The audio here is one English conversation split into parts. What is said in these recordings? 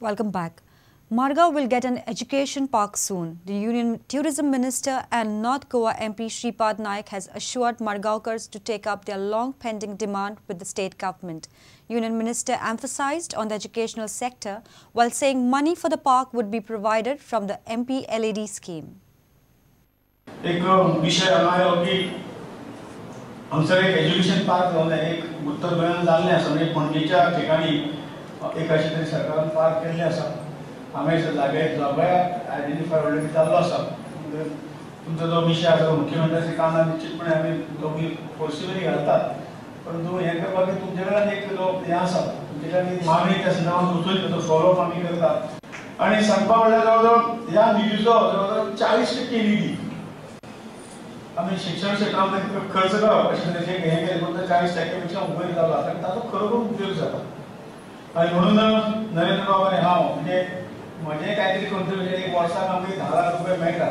Welcome back. Margao will get an education park soon. The Union Tourism Minister and North Goa MP Shripad Naik has assured Margaokars to take up their long-pending demand with the state government. Union Minister emphasized on the educational sector while saying money for the park would be provided from the MP LED scheme. एक विषय हमारे अभी आमचं एक education park जाऊन एक उत्तर गोंयान जाल्लें आसा म्हणजे पणजेच्या ठिकाणी एक अशें तरी सरकारान पार्क केल्लें आसा हांवें जागे सगळ्या आयडेंटिफाय ऑलरेडी जाल्लो आसा तुमचो जो विशय आसा मुख्यमंत्र्याचे काम निश्चितपणे आमी दोगी फोर्सिबली घालतात परंतु हें करपाक तुमचे कडल्यान एक जो हें आसा तुमचे कडल्यान मागणी त्या संदर्भात उचलता तो फॉलोअप आमी करतात आनी सांगपाक म्हणल्यार जवळ ह्या निधीचो जवळ 40% निधी आम्ही शिक्षण क्षेत्रात खर्च करप अशें तरेचे हे केले पण 40% पेक्षा वयर जालो आसा ताचो खरोखर उपयोग जाता आनी म्हणून नरेंद्र बाबान हांव म्हणजे म्हजें काय तरी कंट्रिब्युशन एक वर्साक आमकां 10 लाख रुपया मेळटा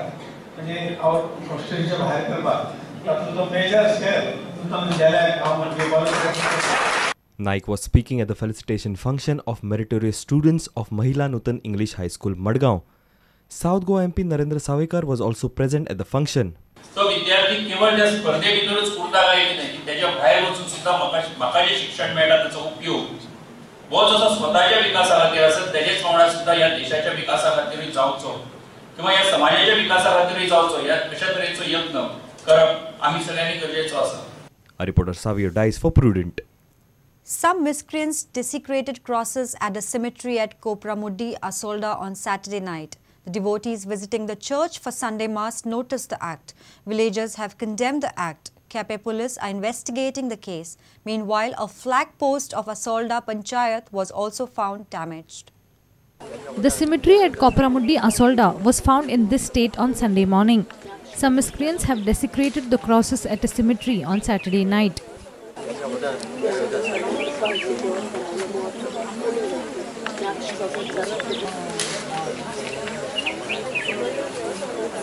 म्हणजे हांव कॉन्स्टिट्युशनच्या भायर करपाक तातूंत तो मेजर स्टेप तुमकां दिल्यार हांव म्हणजे Naik was speaking at the felicitation function of meritorious students of Mahila Nutan English High School, Madgaon. South Goa MP Narendra Savekar was also present at the function. तो विद्यार्थी केवळ त्या स्पर्धे भितरच उरता काय नाही त्याच्या बाहेर वचून सुद्धा म्हाका जे शिक्षण मेळटा त्याचा उपयोग हो जसो स्वतःच्या विकासा खातीर आसा तेजेच वांगडा सुद्धा या देशाच्या विकासा खातीर जावचो किंवा या समाजाच्या विकासा खातीर जावचो या अशा तरेचो यत्न करप आमी सगळ्यांनी गरजेचो आसा. A reporter Savio dies for Prudent. Some miscreants desecrated crosses at the cemetery at Kopramuddi, Asolda on Saturday night. The devotees visiting the church for Sunday Mass noticed the act. Villagers have condemned the act. Kepe police are investigating the case. Meanwhile, a flag post of Asolda Panchayat was also found damaged. The cemetery at Kopramuddi, Asolda was found in this state on Sunday morning. Some miscreants have desecrated the crosses at a cemetery on Saturday night.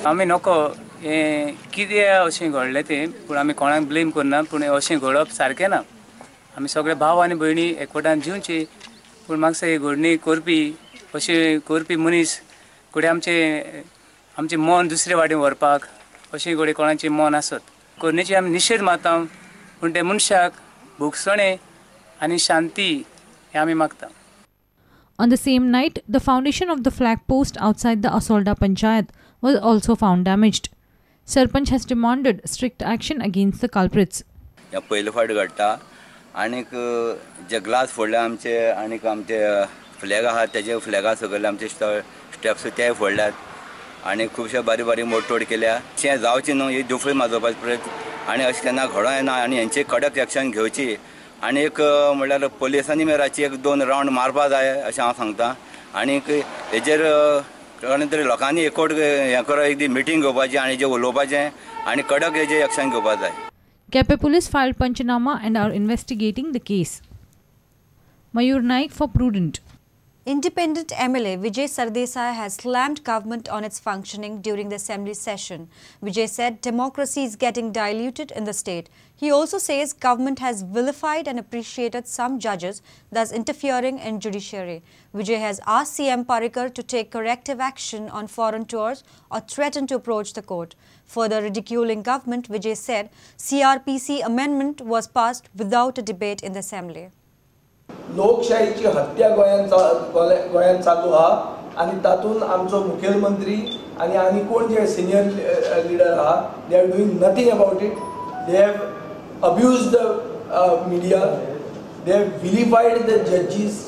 आमी नको कितें अशें घडलें तें पूण आमी कोणाक blame करना पूण अशें घडप सारकें ना आमी सगळे भाव आनी भयणी एकवटान जिवची पूण म्हाका ही घडणी करपी अशें करपी मनीस घडये आमचें मन दुसरे वाटेन व्हरपाक अशें घडये कोणाचें मन आसत करण्याची आमी निशेध मारता पूण ते मनशाक भोगसणे आनी शांती हें आमी मागता. On the same night, the foundation of the flag post outside the Asolda Panchayat was also found damaged. Sarpanch has demanded strict action against the culprits. या पयले फाट घडटा आनीक जे ग्लास फोडले आमचे आनीक आमचे फ्लॅग आहा तेजे फ्लॅगा सकयल आमचे स्टेप्स ते फोडल्यात आनी खुबशे बारीक बारीक मोडतोड केल्या अशें जावचें न्हू ही दुफळी माजोवपाचो प्रयत्न आनी अशें केन्ना घडों येना आनी हेंची कडक एक्शन घेवची आनी एक म्हणल्यार पुलिसांनी रातची 1-2 रावंड मारपा जाय अशें हांव सांगता आनीक हेजेर कोणे तरी लोकांनी एकवट हें करप एक दी मिटींग घेवपाची आनी जे उलोवपाचें आनी कडक हेजेर एक्शन घेवपा जाय. Kepe police filed Panchanama and are investigating the case. Mayur Naik for Prudent. Independent MLA Vijay Sardesai has slammed government on its functioning during the assembly session. Vijay said democracy is getting diluted in the state. He also says government has vilified and appreciated some judges, thus interfering in judiciary. Vijay has asked CM Parrikar to take corrective action on foreign tours or threatened to approach the court. Further ridiculing government, Vijay said CRPC amendment was passed without a debate in the assembly. लोकशाहीची हत्या गोंयांत चालू आहा आनी तातूंत आमचो मुखेलमंत्री आनी कोण जे सिनियर लिडर आहा they are doing nothing about it they have abused the media they have vilified the जजीस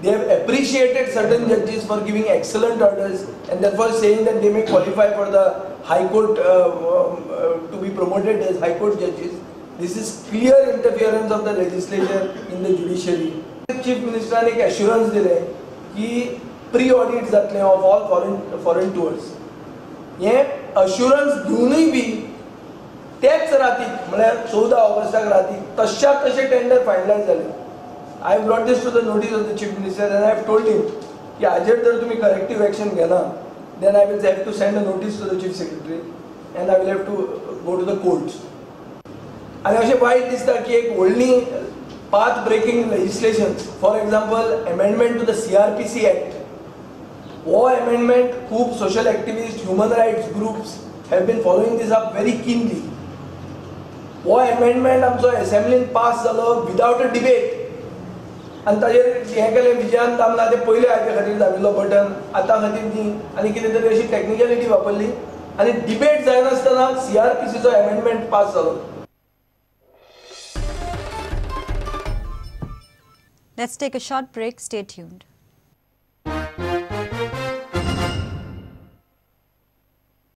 they have appreciated certain judges for giving excellent orders and therefore saying that they may qualify for the high court to be promoted as high court judges. This is clear interference of the legislature in the judiciary. Chief Minister ने एक assurance दिले कि pre-audit जातले of all foreign tours. ये assurance दिवनूय B तेच रातीक म्हळ्यार 14 ऑगस्टाक रातीक तश्या तशे टेंडर फायनलायज जाले. I have brought this to the notice of the Chief Minister and I have told him कि हाजेर जर तुम्ही corrective action घेना then I will have to send a notice to the Chief Secretary and I will have to go to the courts. आणि अशें वायट दिसता की एक व्हडली path breaking legislation, for example amendment to the CRPC Act हो amendment खूब social activist, human rights groups have been following this up very keenly. हो amendment आमचो असेंब्लीन पास जालो विदाउट अ डिबेट, आनी ताजेर हें केलें विजयान दामला ते पयले हाचे खातीर दाबिल्लो बटन, आतां खातीर न्ही, आनी कितें तरी अशी टॅक्निकॅलिटी वापरली आनी डिबेट जायनासतना CRPCचो अमेंडमेंट पास जालो. Let's take a short break. Stay tuned.